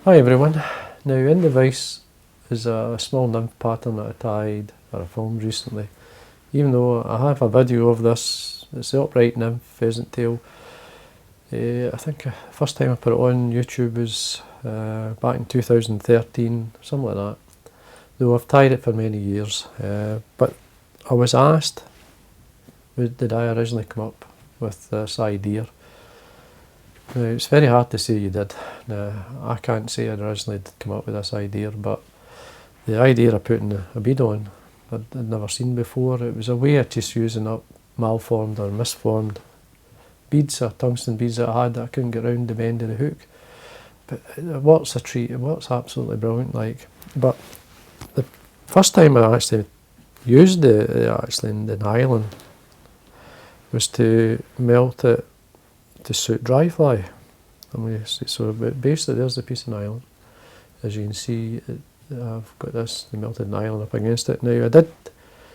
Hi everyone. Now in the vise is a small nymph pattern that I tied or I filmed recently. Even though I have a video of this, it's the upright nymph pheasant tail. I think the first time I put it on YouTube was back in 2013, something like that. Though I've tied it for many years. But I was asked, did I originally come up with this idea? Now, it's very hard to say you did. Now, I can't say I originally did come up with this idea, but the idea of putting a bead on, I'd never seen before. It was a way of just using up malformed or misformed beads, or tungsten beads that I had that I couldn't get round the bend of the hook. But it works a treat, it works absolutely brilliant. But the first time I actually used the nylon was to melt it to suit dry fly. So basically there's the piece of nylon. As you can see, I've got the melted nylon up against it. Now I did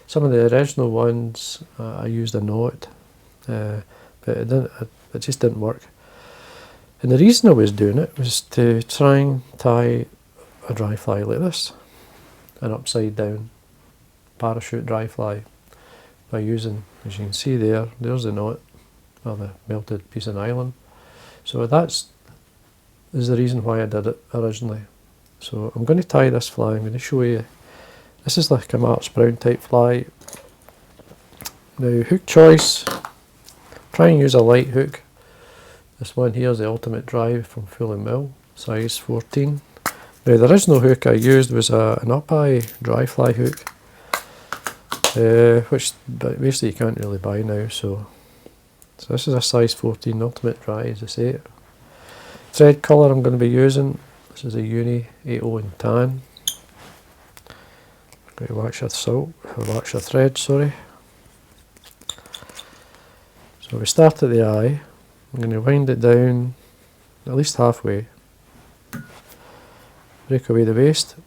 some of the original ones, I used a knot, but it just didn't work. And the reason I was doing it was to try and tie a dry fly like this, an upside down parachute dry fly, by using, as you can see there's the knot, or the melted piece of nylon. So is the reason why I did it originally. So I'm going to tie this fly. I'm going to show you. This is like a Marks Brown type fly. Now, hook choice, try and use a light hook. This one here is the Ultimate Drive from F.Mill, size 14. Now, the original hook I used was an up-eye dry fly hook, which basically you can't really buy now. So this is a size 14 Ultimate Dry, as I say. Thread colour I'm going to be using, this is a Uni 80 in tan. I'm going to wax your thread, sorry. So we start at the eye, I'm going to wind it down at least halfway. Break away the waste,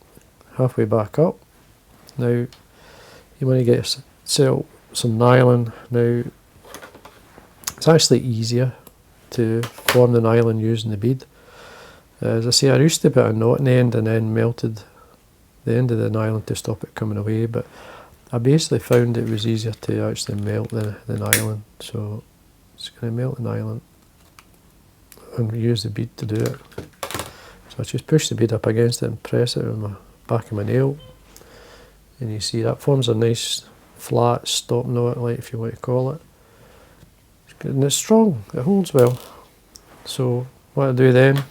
halfway back up. Now you want to get yourself some nylon. Now it's actually easier to form the nylon using the bead. As I say, I used to put a knot in the end and then melted the end of the nylon to stop it coming away, but I basically found it was easier to actually melt the nylon. So just going to melt the nylon and use the bead to do it. So I just push the bead up against it and press it with my back of my nail, and you see that forms a nice flat stop knot, like, if you want to call it. And it's strong, it holds well. So what I do then,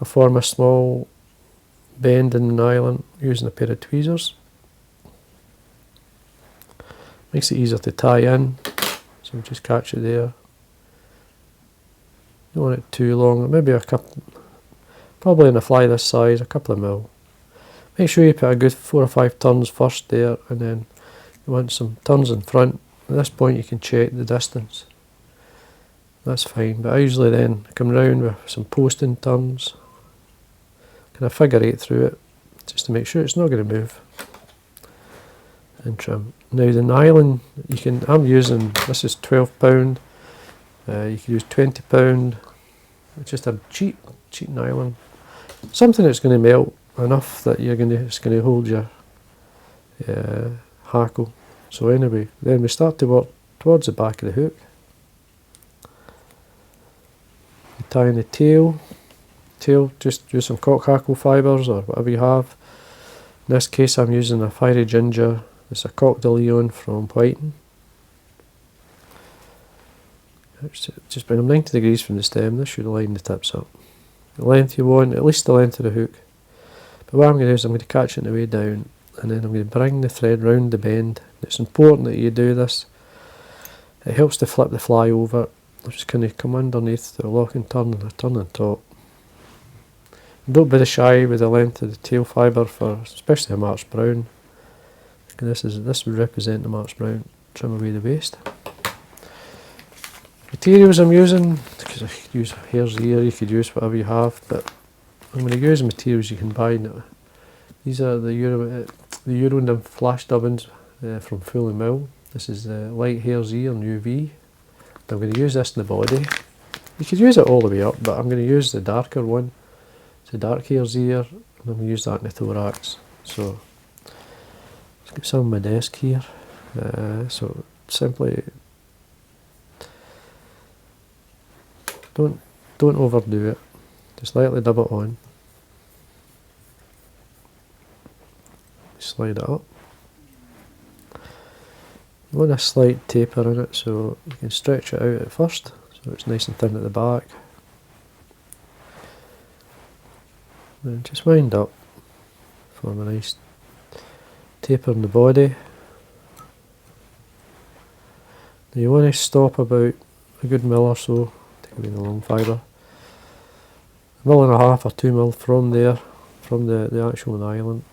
I form a small bend in the nylon using a pair of tweezers. Makes it easier to tie in, so just catch it there. Don't want it too long, maybe a couple, probably in a fly this size, a couple of mil. Make sure you put a good 4 or 5 turns first there, and then you want some turns in front. At this point you can check the distance. That's fine, but I usually then come round with some posting turns, kind of figure 8 through it, just to make sure it's not going to move, and trim. Now the nylon, I'm using, this is £12, you can use £20, it's just a cheap nylon, something that's going to melt enough that it's going to hold your hackle. So anyway, then we start to work towards the back of the hook. Tying the tail, just use some cock hackle fibres or whatever you have. In this case I'm using a fiery ginger, it's a Coq de Leon from Whiting. Just bring them 90 degrees from the stem, this should line the tips up. The length you want, at least the length of the hook. But what I'm going to do is I'm going to catch it on the way down, and then I'm going to bring the thread round the bend. It's important that you do this. It helps to flip the fly over. I'm just going to come underneath the lock and turn, and I turn on top. Don't be shy with the length of the tail fibre for especially a Marks Brown. This would represent the Marks Brown. Trim away the waste. Materials I'm using, because I could use hare's ear, you could use whatever you have, but I'm going to use materials you can buy now. These are the Euro Nymph flash dubbins from F.Mill. This is the light hare's ear in UV. I'm going to use this in the body. You could use it all the way up, but I'm going to use the darker one to dark Hare's ear, and I'm going to use that in the thorax. So let's get some on my desk here. So simply don't overdo it. Just lightly dab it on. Slide it up. You want a slight taper in it, so you can stretch it out at first, so it's nice and thin at the back. Then just wind up, form a nice taper in the body. Now you want to stop about a good mil or so, take away the long fibre. 1.5 or 2 mil from there, from the actual nylon.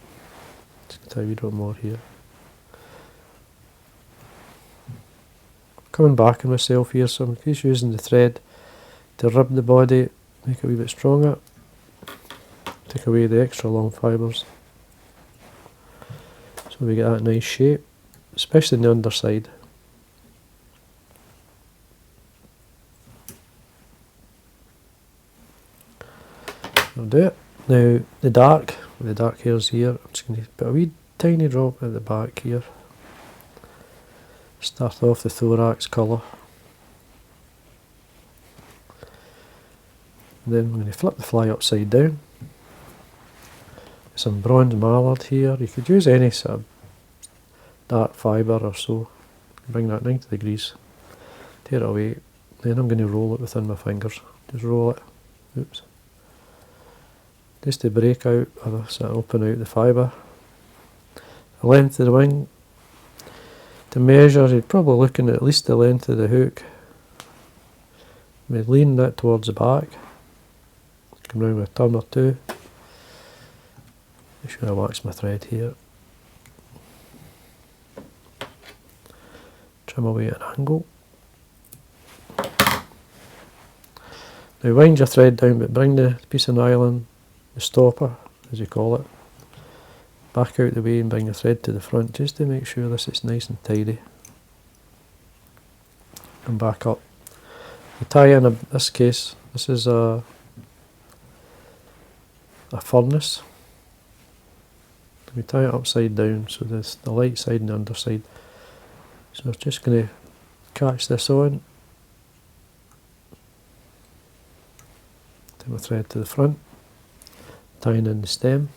Just tie a wee bit more here. Coming back on myself here, so I'm just using the thread to rub the body, make it a wee bit stronger. Take away the extra long fibres. So we get that nice shape, especially on the underside. I'll do it. Now the dark Hare's here, I'm just going to put a wee tiny drop at the back here. Start off the thorax colour. Then I'm going to flip the fly upside down. Some bronze Mallard here. You could use any sort of dark fibre or so. Bring that 90 degrees. Tear it away. Then I'm going to roll it within my fingers. Just roll it. Oops. Just to break out, or sort of open out the fibre. The length of the wing. To measure, you're probably looking at least the length of the hook. Lean that towards the back. Come round with a turn or two. Make sure I wax my thread here. Trim away at an angle. Now wind your thread down, but bring the piece of nylon, the stopper, as you call it, back out the way and bring the thread to the front, just to make sure this is nice and tidy. And back up. You tie in this case, this is a furnace. We tie it upside down, so there's the light side and the underside. So I'm just going to catch this on. Take my thread to the front, tying in the stem.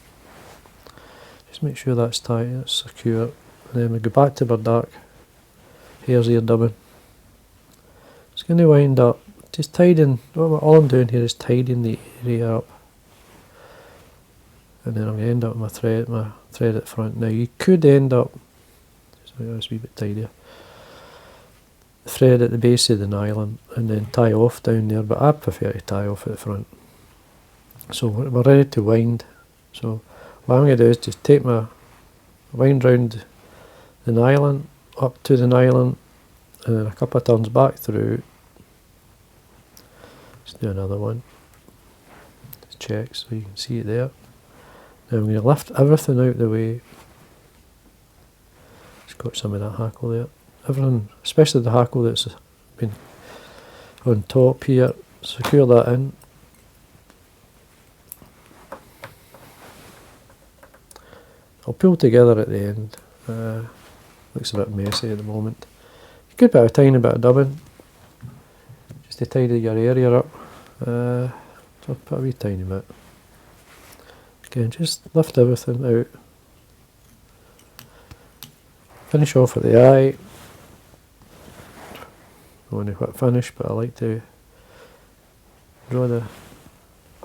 Just make sure that's tight, it's secure. And then we go back to our dark Hare's ear dubbing. It's going to wind up, just tidying, all I'm doing here is tidying the area up. And then I'm going to end up with my thread at the front. Now you could end up, so that's a wee bit tidier, the thread at the base of the nylon and then tie off down there, but I prefer to tie off at the front. So we're ready to wind. So what I'm going to do is just take my wind round the nylon, up to the nylon, and then a couple of turns back through. Let's do another one. Just check so you can see it there. Now I'm going to lift everything out the way. Just got some of that hackle there. Everything, especially the hackle that's been on top here, secure that in. I'll pull together at the end. Looks a bit messy at the moment. You could put a tiny bit of dubbing, just to tidy your area up. So I'll put a wee tiny bit. Again, just lift everything out. Finish off at the eye. I want to quite finish, but I like to draw the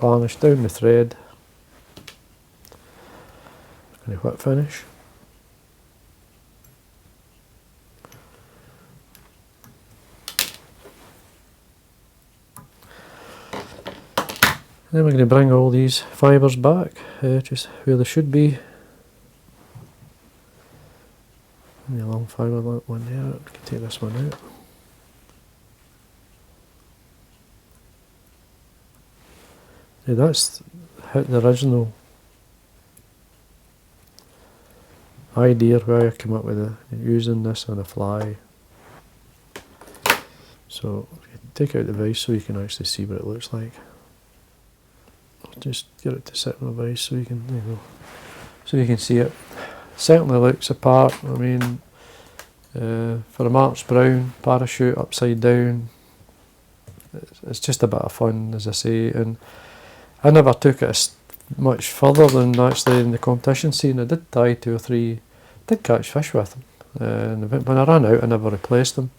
varnish down the thread. Going to quite finish. Then we're going to bring all these fibres back, just where they should be. And the long fibre one there, we can take this one out. Now that's the original idea where I came up with using this on a fly. So take out the vise so you can actually see what it looks like. just get it to sit on the vise so you can, so you can see it. Certainly looks apart. I mean, for a March Brown parachute upside down, it's just a bit of fun, as I say. And I never took it much further than actually in the competition scene. I did tie 2 or 3, did catch fish with them, and when I ran out I never replaced them.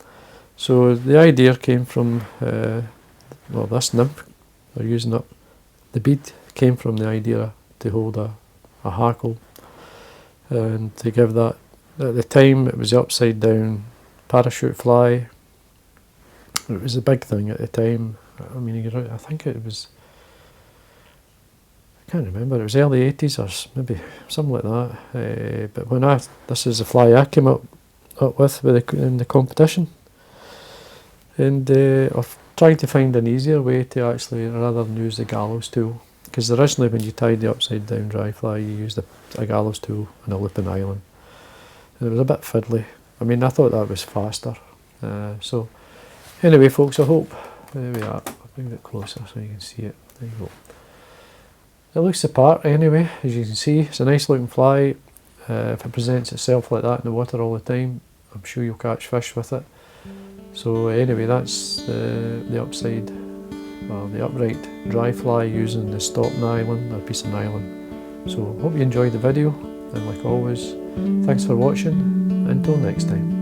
So the idea came from, well, this nymph we're using up, the bead came from the idea to hold a hackle, and to give that, at the time it was the upside down parachute fly. It was a big thing at the time. I mean, I think it was, I can't remember, it was early 80s or maybe something like that. But when this is the fly I came up with in the competition. And I've tried to find an easier way to actually, rather than use the gallows tool. Because originally when you tied the upside down dry fly, you used a gallows tool and a loop of nylon. And it was a bit fiddly. I mean, I thought that was faster. So anyway folks, I hope, there we are, I'll bring it closer so you can see it. There you go. It looks the part anyway, as you can see. It's a nice looking fly. If it presents itself like that in the water all the time, I'm sure you'll catch fish with it. So anyway, that's the upside, well, the upright dry fly using the stop nylon, a piece of nylon. So hope you enjoyed the video, and like always, thanks for watching. Until next time.